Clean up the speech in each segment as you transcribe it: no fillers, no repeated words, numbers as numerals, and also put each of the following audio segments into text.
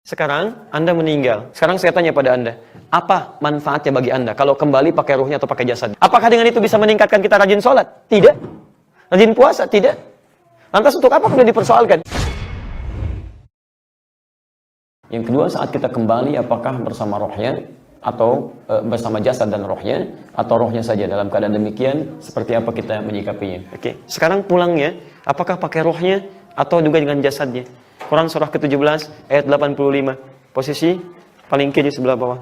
Sekarang Anda meninggal. Sekarang saya tanya pada Anda, apa manfaatnya bagi Anda kalau kembali pakai ruhnya atau pakai jasad? Apakah dengan itu bisa meningkatkan kita rajin sholat? Tidak. Rajin puasa? Tidak. Lantas untuk apa kemudian dipersoalkan? Yang kedua, saat kita kembali, apakah bersama rohnya atau bersama jasad dan rohnya, atau rohnya saja? Dalam keadaan demikian, seperti apa kita menyikapinya? Oke. Sekarang pulangnya, apakah pakai rohnya atau juga dengan jasadnya? Quran surah ke-17 ayat 85. Posisi paling kiri sebelah bawah.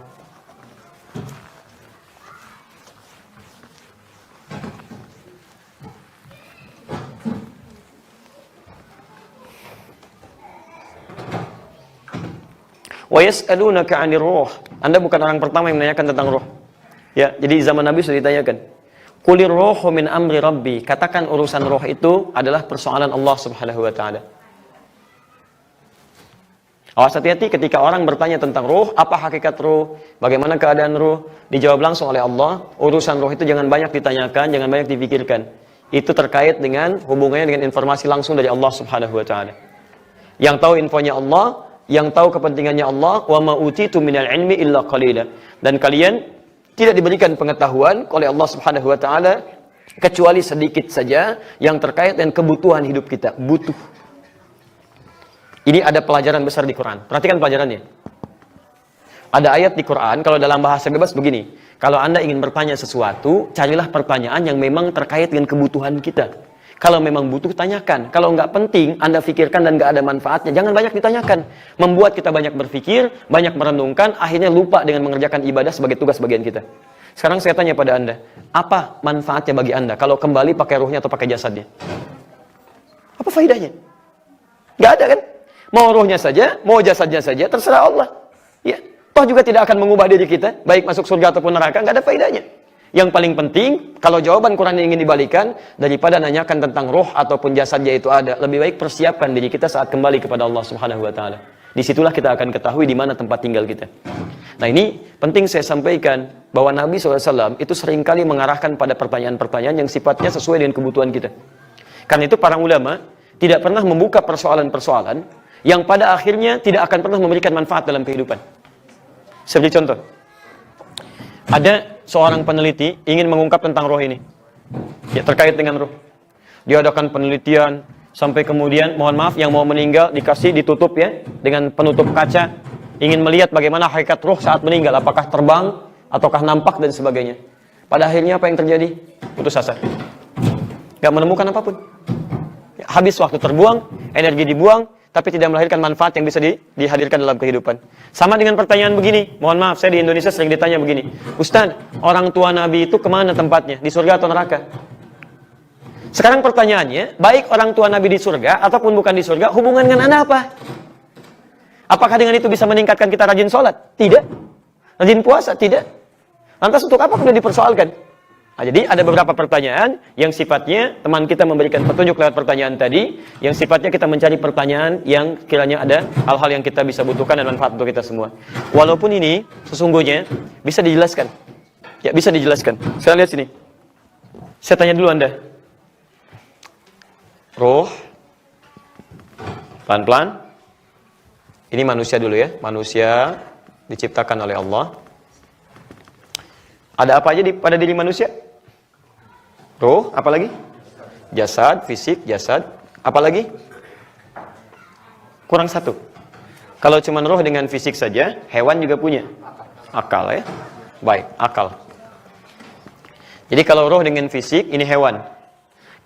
Wa yas'alunaka 'anir ruh. Anda bukan orang pertama yang menanyakan tentang roh. Ya, jadi zaman Nabi sudah ditanyakan. Qulir ruhu min amri rabbi. Katakan urusan roh itu adalah persoalan Allah Subhanahu wa taala. Awas, hati-hati ketika orang bertanya tentang ruh, apa hakikat ruh, bagaimana keadaan ruh, dijawab langsung oleh Allah. Urusan ruh itu jangan banyak ditanyakan, jangan banyak dipikirkan. Itu terkait dengan hubungannya dengan informasi langsung dari Allah Subhanahu wa taala. Yang tahu infonya Allah, yang tahu kepentingannya Allah, wa ma utitu minal ilmi illa qalila. Dan kalian tidak diberikan pengetahuan oleh Allah Subhanahu wa taala kecuali sedikit saja yang terkait dengan kebutuhan hidup kita, butuh. Ini ada pelajaran besar di Quran. Perhatikan pelajarannya. Ada ayat di Quran, kalau dalam bahasa bebas begini. Kalau Anda ingin bertanya sesuatu, carilah pertanyaan yang memang terkait dengan kebutuhan kita. Kalau memang butuh, tanyakan. Kalau nggak penting, Anda pikirkan dan nggak ada manfaatnya, jangan banyak ditanyakan. Membuat kita banyak berpikir, banyak merenungkan, akhirnya lupa dengan mengerjakan ibadah sebagai tugas bagian kita. Sekarang saya tanya pada Anda, apa manfaatnya bagi Anda kalau kembali pakai ruhnya atau pakai jasadnya? Apa faedahnya? Nggak ada kan? Mau ruhnya saja, mau jasadnya saja, terserah Allah. Ya, toh juga tidak akan mengubah diri kita, baik masuk surga ataupun neraka, nggak ada faedahnya. Yang paling penting, kalau jawaban Quran yang ingin dibalikan, daripada nanyakan tentang roh ataupun jasadnya itu ada, lebih baik persiapkan diri kita saat kembali kepada Allah Subhanahu wa taala. Disitulah kita akan ketahui di mana tempat tinggal kita. Nah, ini penting saya sampaikan bahwa Nabi SAW itu seringkali mengarahkan pada pertanyaan-pertanyaan yang sifatnya sesuai dengan kebutuhan kita. Karena itu para ulama tidak pernah membuka persoalan-persoalan yang pada akhirnya tidak akan pernah memberikan manfaat dalam kehidupan. Seperti contoh, ada seorang peneliti ingin mengungkap tentang roh ini, ya, terkait dengan roh. Dia adakan penelitian sampai kemudian, mohon maaf, yang mau meninggal ditutup ya dengan penutup kaca, ingin melihat bagaimana hakikat roh saat meninggal, apakah terbang ataukah nampak dan sebagainya. Pada akhirnya apa yang terjadi? Putus asa, gak menemukan apapun. Habis waktu terbuang, energi dibuang, tapi tidak melahirkan manfaat yang bisa dihadirkan dalam kehidupan. Sama dengan pertanyaan begini, mohon maaf, saya di Indonesia sering ditanya begini, Ustaz, orang tua Nabi itu kemana tempatnya? Di surga atau neraka? Sekarang pertanyaannya, baik orang tua Nabi di surga ataupun bukan di surga, hubungan dengan Anda apa? Apakah dengan itu bisa meningkatkan kita rajin sholat? Tidak. Rajin puasa? Tidak. Lantas untuk apa kemudian dipersoalkan? Nah, jadi ada beberapa pertanyaan yang sifatnya teman kita memberikan petunjuk lewat pertanyaan tadi, yang sifatnya kita mencari pertanyaan yang kiranya ada hal-hal yang kita bisa butuhkan dan manfaat untuk kita semua. Walaupun ini sesungguhnya bisa dijelaskan. Ya, bisa dijelaskan. Sekarang lihat sini. Saya tanya dulu Anda. Roh. Pelan-pelan. Ini manusia dulu ya. Manusia diciptakan oleh Allah. Ada apa aja pada diri manusia? Roh, apalagi? Jasad, fisik, jasad. Apalagi? Kurang satu. Kalau cuma roh dengan fisik saja, hewan juga punya akal ya. Baik, akal. Jadi kalau roh dengan fisik, ini hewan.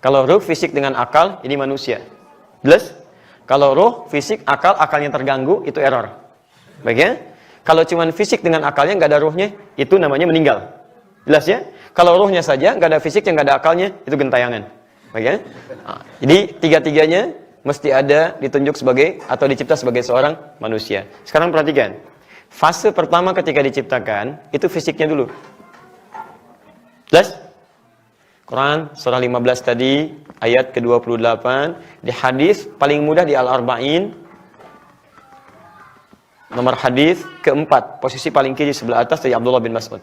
Kalau roh fisik dengan akal, ini manusia. Jelas? Kalau roh, fisik, akal, akalnya terganggu, itu error. Baik ya? Kalau cuma fisik dengan akalnya, nggak ada rohnya, itu namanya meninggal. Jelas ya? Kalau rohnya saja, nggak ada fisiknya, nggak ada akalnya, itu gentayangan. Baik ya? Nah, jadi tiga-tiganya mesti ada ditunjuk sebagai atau dicipta sebagai seorang manusia. Sekarang perhatikan. Fase pertama ketika diciptakan, itu fisiknya dulu. Jelas? Quran surah 15 tadi, ayat ke-28. Di hadis paling mudah di Al-Arba'in, nomor hadis keempat, posisi paling kiri sebelah atas dari Abdullah bin Mas'ud.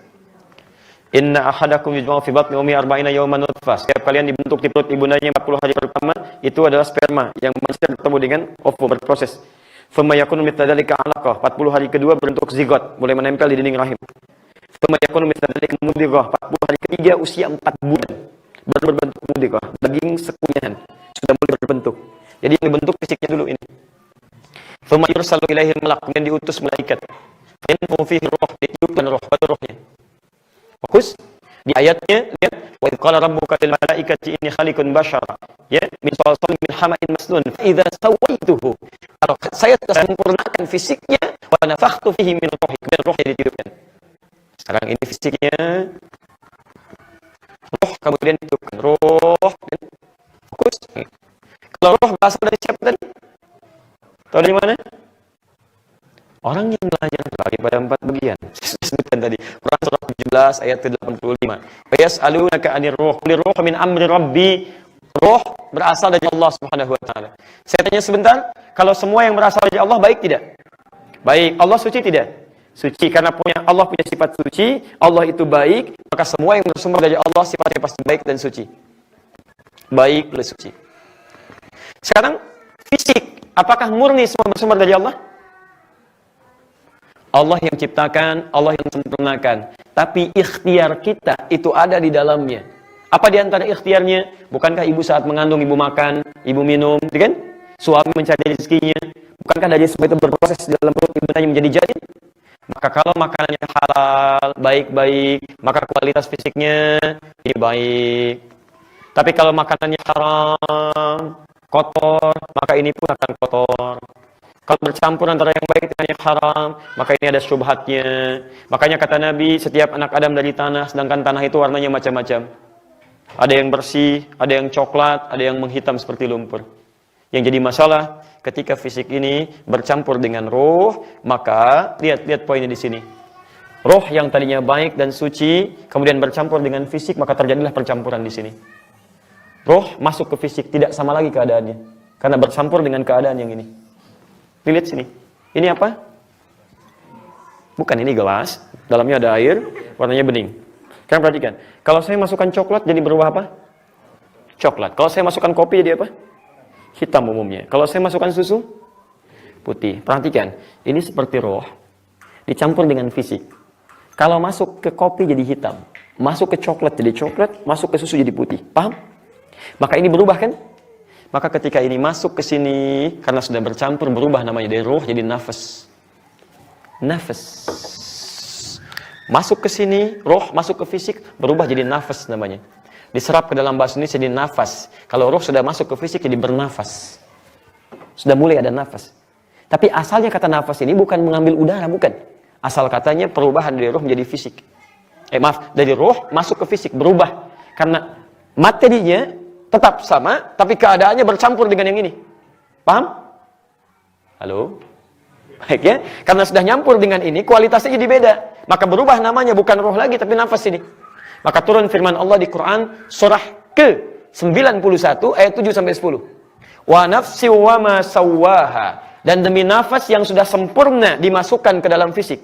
Inna ahadakum yujma'u fi batni ummi arba'ina yawman nutfah. Setiap kalian dibentuk di perut ibundanya 40 hari pertama, itu adalah sperma yang masih bertemu dengan ovum berproses. Thumma yakunu mithla dzalika 'alaqah, 40 hari kedua berbentuk zigot, mulai menempel di dinding rahim. Thumma yakunu mithla dzalika mudghah, 40 hari ketiga usia 4 bulan baru berbentuk mudghah, daging sekunyahan sudah mulai berbentuk. Jadi yang dibentuk fisiknya dulu ini. Thumma yursalu ilaihi malak, kemudian diutus malaikat. Fa yanfukhu fihi ruh, ditiupkan roh, pada rohnya. Fokus di ayatnya, lihat, wa idz qala rabbuka lil malaikati inni khaliqun bashara, ya, min salsalin min hama'in masnun, fa idza sawaituhu, kalau saya telah sempurnakan fisiknya, wa nafakhtu fihi min ruhi, kemudian rohnya ditiupkan. Sekarang ini fisiknya, roh kemudian ditiupkan, roh, fokus. Kalau roh berasal dari siapa tadi? Tahu dari mana? Orang yang belajar terbagi pada 4 bagian. Saya sebutkan tadi. Quran surah 17 ayat ke-85. Wa yas'alunaka 'anir ruh, qul ruh min amri rabbi. Roh berasal dari Allah Subhanahu wa taala. Saya tanya sebentar, kalau semua yang berasal dari Allah baik tidak? Baik. Allah suci tidak? Suci, karena Allah punya sifat suci, Allah itu baik, maka semua yang bersumber dari Allah sifatnya pasti baik dan suci. Baik plus suci. Sekarang fisik, apakah murni semua bersumber dari Allah? Allah yang ciptakan, Allah yang sempurnakan. Tapi ikhtiar kita itu ada di dalamnya. Apa di antara ikhtiarnya? Bukankah ibu saat mengandung, ibu makan, ibu minum, kan? Suami mencari rezekinya. Bukankah dari semua itu berproses di dalam perut ibu menjadi jadi? Maka kalau makanannya halal, baik-baik, maka kualitas fisiknya jadi baik. Tapi kalau makanannya haram, kotor, maka ini pun akan kotor. Kalau bercampur antara yang baik dengan yang haram, maka ini ada syubhatnya. Makanya kata Nabi, setiap anak Adam dari tanah, sedangkan tanah itu warnanya macam-macam. Ada yang bersih, ada yang coklat, ada yang menghitam seperti lumpur. Yang jadi masalah, ketika fisik ini bercampur dengan roh, maka lihat poinnya di sini. Roh yang tadinya baik dan suci, kemudian bercampur dengan fisik, maka terjadilah percampuran di sini. Roh masuk ke fisik, tidak sama lagi keadaannya. Karena bercampur dengan keadaan yang ini. Lihat sini. Ini apa? Bukan, ini gelas. Dalamnya ada air, warnanya bening. Kalian perhatikan. Kalau saya masukkan coklat, jadi berubah apa? Coklat. Kalau saya masukkan kopi, jadi apa? Hitam umumnya. Kalau saya masukkan susu, putih. Perhatikan. Ini seperti roh, dicampur dengan fisik. Kalau masuk ke kopi, jadi hitam. Masuk ke coklat, jadi coklat. Masuk ke susu, jadi putih. Paham? Maka ini berubah kan? Maka ketika ini masuk ke sini, karena sudah bercampur, berubah namanya dari roh jadi nafas. Nafas. Masuk ke sini, roh masuk ke fisik, berubah jadi nafas namanya. Diserap ke dalam bahasa Indonesia jadi nafas. Kalau roh sudah masuk ke fisik jadi bernafas. Sudah mulai ada nafas. Tapi asalnya kata nafas ini bukan mengambil udara, bukan. Asal katanya perubahan dari roh menjadi fisik. Dari roh masuk ke fisik, berubah. Karena materinya tetap sama, tapi keadaannya bercampur dengan yang ini. Paham? Halo? Baik ya? Karena sudah nyampur dengan ini, kualitasnya jadi beda. Maka berubah namanya, bukan roh lagi, tapi nafas ini. Maka turun firman Allah di Quran, surah ke-91, ayat 7-10. Wa nafsi wa ma sawwaha. Dan demi nafas yang sudah sempurna dimasukkan ke dalam fisik.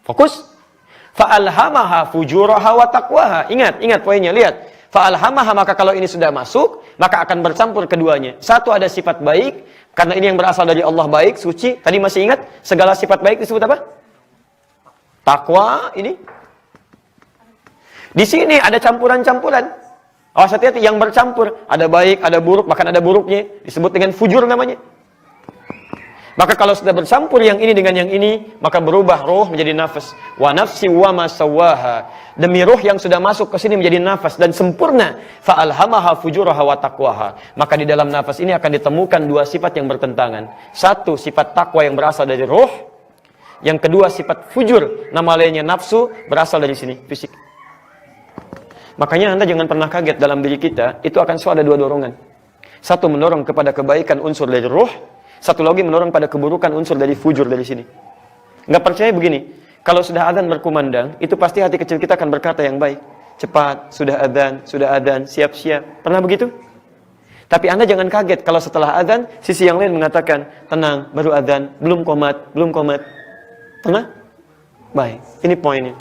Fokus. Fa'alhamaha fujuraha wa taqwaha. Ingat poinnya, lihat. Fa'alhamaha, maka kalau ini sudah masuk, maka akan bercampur keduanya. Satu ada sifat baik, karena ini yang berasal dari Allah baik, suci. Tadi masih ingat, segala sifat baik disebut apa? Takwa ini. Di sini ada campuran-campuran. Awas hati-hati, yang bercampur. Ada baik, ada buruk, bahkan ada buruknya. Disebut dengan fujur namanya. Maka kalau sudah bercampur yang ini dengan yang ini, maka berubah roh menjadi nafas. Wa nafsi wa ma sawwaha. Demi roh yang sudah masuk ke sini menjadi nafas dan sempurna. Fa alhamaha fujuraha wa taqwaha. Maka di dalam nafas ini akan ditemukan dua sifat yang bertentangan. Satu, sifat takwa yang berasal dari roh. Yang kedua, sifat fujur, nama lainnya nafsu, berasal dari sini, fisik. Makanya Anda jangan pernah kaget, dalam diri kita itu akan selalu ada dua dorongan. Satu mendorong kepada kebaikan unsur dari roh. Satu lagi mendorong pada keburukan unsur dari fujur dari sini. Nggak percaya begini, kalau sudah adzan berkumandang, itu pasti hati kecil kita akan berkata yang baik. Cepat, sudah adzan, siap-siap. Pernah begitu? Tapi Anda jangan kaget kalau setelah adzan, sisi yang lain mengatakan, tenang, baru adzan, belum komat. Pernah? Baik, ini poinnya.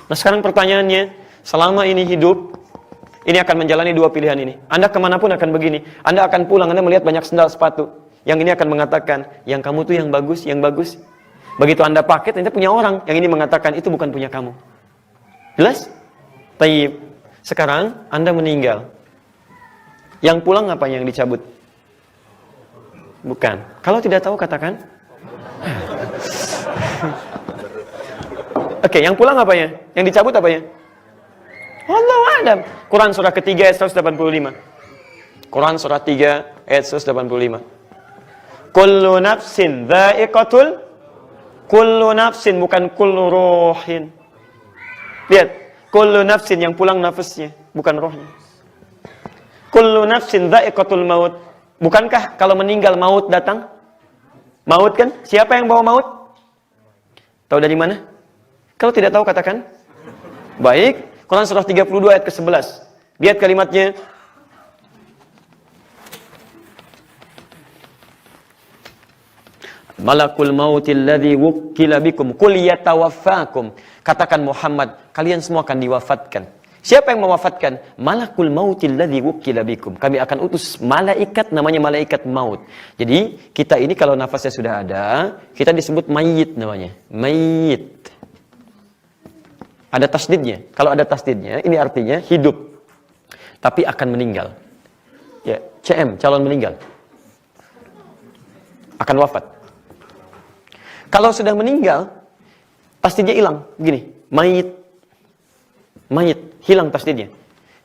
Nah sekarang pertanyaannya, selama ini hidup, ini akan menjalani dua pilihan ini. Anda kemanapun akan begini. Anda akan pulang, Anda melihat banyak sendal sepatu. Yang ini akan mengatakan, yang kamu tuh yang bagus, yang bagus. Begitu Anda pakai, ternyata punya orang. Yang ini mengatakan, itu bukan punya kamu. Jelas? Taib. Sekarang Anda meninggal. Yang pulang apa yang dicabut? Bukan. Kalau tidak tahu katakan. Oke, yang pulang apanya? Yang dicabut apanya? Wallahu a'lam. Quran surah ketiga ayat 185. Quran surah 3 ayat 185. Kullu nafsin dha'iqatul. Kullu nafsin, bukan kullu ruhin. Lihat, kullu nafsin, yang pulang nafasnya, bukan rohnya. Kullu nafsin dha'iqatul maut. Bukankah kalau meninggal maut datang? Maut kan? Siapa yang bawa maut? Tahu dari mana? Kalau tidak tahu katakan. Baik, Quran surah 32 ayat ke-11. Lihat kalimatnya. Malakul mautil ladzi wukkila bikum qul yatawaffakum. Katakan Muhammad, kalian semua akan diwafatkan. Siapa yang mewafatkan? Malakul mautil ladzi wukkila bikum. Kami akan utus malaikat, namanya malaikat maut. Jadi, kita ini kalau nafasnya sudah ada, kita disebut mayit namanya. Mayit. Ada tasdidnya. Kalau ada tasdidnya, ini artinya hidup. Tapi akan meninggal. Ya, CM, calon meninggal. Akan wafat. Kalau sudah meninggal, tasdidnya hilang. Begini, mayit. Mayit, hilang tasdidnya.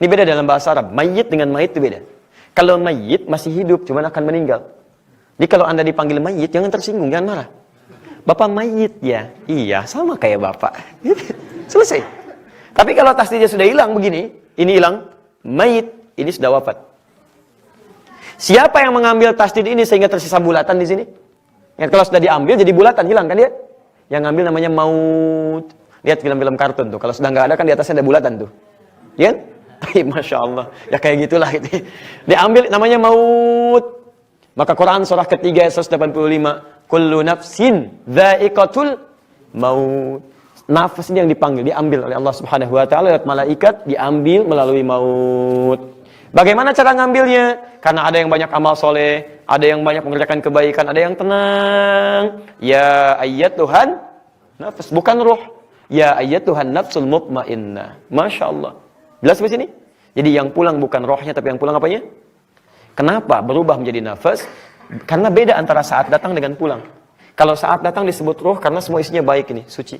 Ini beda dalam bahasa Arab. Mayit dengan mayit itu beda. Kalau mayit masih hidup, cuman akan meninggal. Jadi kalau Anda dipanggil mayit, jangan tersinggung, jangan marah. Bapak mayit ya? Iya, sama kayak Bapak. Selesai. Tapi kalau tasdidnya sudah hilang begini, ini hilang, mayit, ini sudah wafat. Siapa yang mengambil tasdid ini sehingga tersisa bulatan di sini? Ya, kalau sudah diambil jadi bulatan, hilang kan dia? Yang ngambil namanya maut. Lihat film-film kartun tuh, kalau sudah nggak ada kan di atasnya ada bulatan tuh. Ya? Masya Allah. Ya kayak gitulah gitu. Diambil namanya maut. Maka Quran surah ketiga ayat 185, kullu nafsin dha'iqatul maut. Nafas ini yang dipanggil, diambil oleh Allah Subhanahu wa taala lewat malaikat, diambil melalui maut. Bagaimana cara ngambilnya? Karena ada yang banyak amal soleh, ada yang banyak mengerjakan kebaikan, ada yang tenang. Ya ayat Tuhan, nafas, bukan roh. Ya ayat Tuhan nafsul mutmainnah. Masya Allah. Jelas di sini? Jadi yang pulang bukan rohnya, tapi yang pulang apanya? Kenapa berubah menjadi nafas? Karena beda antara saat datang dengan pulang. Kalau saat datang disebut roh karena semua isinya baik ini, suci.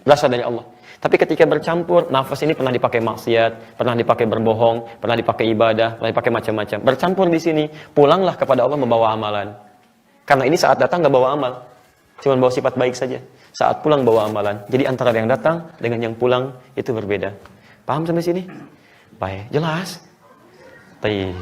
Berasal dari Allah. Tapi ketika bercampur, nafas ini pernah dipakai maksiat, pernah dipakai berbohong, pernah dipakai ibadah, pernah dipakai macam-macam. Bercampur di sini, pulanglah kepada Allah membawa amalan. Karena ini saat datang nggak bawa amal, cuma bawa sifat baik saja. Saat pulang bawa amalan. Jadi antara yang datang dengan yang pulang itu berbeda. Paham sampai sini? Baik, jelas. Baik.